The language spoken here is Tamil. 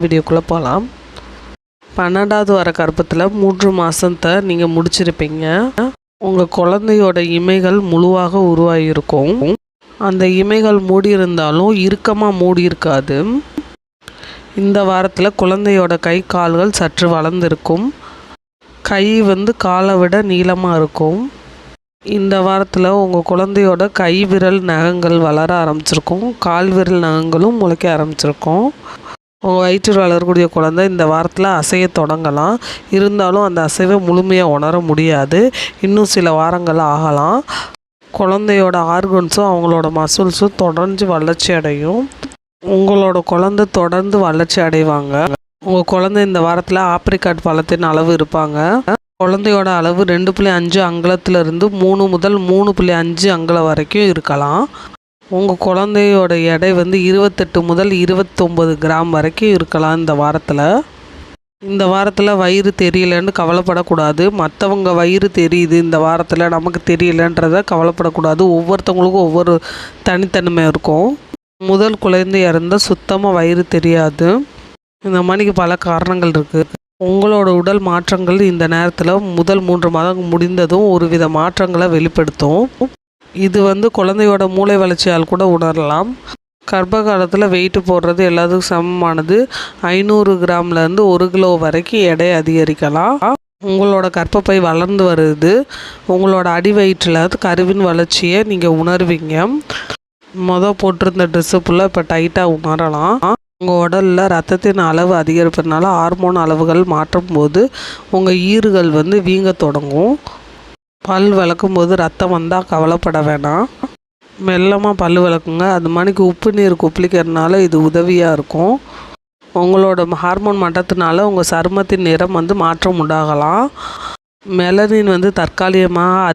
வீடியோக்குள்ளே போகலாம். 12வது வார கர்ப்பத்தில் 3 மாதத்தை நீங்கள் முடிச்சிருப்பீங்க. உங்கள் குழந்தையோட இமைகள் முழுவாக உருவாகியிருக்கும். அந்த இமைகள் மூடி இருந்தாலும் இறுக்கமாக மூடி இருக்காது. இந்த வாரத்தில் குழந்தையோட கை கால்கள் சற்று வளர்ந்துருக்கும். கை காலை விட நீளமாக இருக்கும். இந்த வாரத்தில் உங்கள் குழந்தையோட கை விரல் நகங்கள் வளர ஆரம்பிச்சிருக்கும். கால் விரல் நகங்களும் முளைக்க ஆரம்பிச்சிருக்கும். உங்கள் வயிற்றில் வளரக்கூடிய குழந்தை இந்த வாரத்தில் அசைய தொடங்கலாம். இருந்தாலும் அந்த அசைவை முழுமையாக உணர முடியாது. இன்னும் சில வாரங்கள் ஆகலாம். குழந்தையோட ஆர்கன்ஸும் அவங்களோட மசில்ஸும் தொடர்ந்து வளர்ச்சி அடையும். உங்களோட குழந்தை தொடர்ந்து வளர்ச்சி அடைவாங்க. உங்கள் குழந்தை இந்த வாரத்தில் ஆப்ரிகாட் பழத்தின் அளவு இருப்பாங்க. குழந்தையோட அளவு 2.5 அங்குலத்திலிருந்து 3 முதல் 3.5 அங்குலம் வரைக்கும் இருக்கலாம். உங்கள் குழந்தையோட எடை 28 முதல் 29 கிராம் வரைக்கும் இருக்கலாம். இந்த வாரத்தில் வயிறு தெரியலன்னு கவலைப்படக்கூடாது. மற்றவங்க வயிறு தெரியுது இந்த வாரத்தில், நமக்கு தெரியலன்றத கவலைப்படக்கூடாது. ஒவ்வொருத்தவங்களுக்கும் ஒவ்வொரு தனித்தன்மை இருக்கும். முதல் குழந்தை இறந்தால் சுத்தமாக வயிறு தெரியாது. இந்த மாதிரிக்கு பல காரணங்கள் இருக்குது. உங்களோட உடல் மாற்றங்கள் இந்த நேரத்தில் முதல் 3 மாதம் முடிந்ததும் ஒரு வித மாற்றங்களை வெளிப்படுத்தும். இது குழந்தையோட மூளை வளர்ச்சியால் கூட உணரலாம். கர்ப்ப காலத்தில் வெயிட்டு போடுறது எல்லாத்துக்கும் சமமானது. 500 கிராம்லேருந்து 1 கிலோ வரைக்கும் எடை அதிகரிக்கலாம். உங்களோட கர்ப்பப்பை வளர்ந்து வருது. உங்களோட அடி வயிற்றில் கருவின் வளர்ச்சியை நீங்கள் உணர்வீங்க. போட்டிருந்த ட்ரெஸ்ஸு ஃபுல்லாக இப்போ டைட்டாக உணரலாம். உங்கள் உடலில் ரத்தத்தின் அளவு அதிகரிப்பதுனால ஹார்மோன் அளவுகள் மாற்றும் போது உங்கள் ஈறுகள் வீங்க தொடங்கும். பல் விளக்கும் போது ரத்தம் வந்தால் கவலைப்பட வேணாம். மெல்லமாக பல் விளக்குங்க. அது மாதிரிக்கு உப்பு நீர் கொப்பளிக்கிறதுனால இது உதவியாக இருக்கும். உங்களோட ஹார்மோன் மாற்றத்தினால உங்கள் சருமத்தின் நிறம் மாற்றம் உண்டாகலாம். மெலனின் தற்காலிகமாக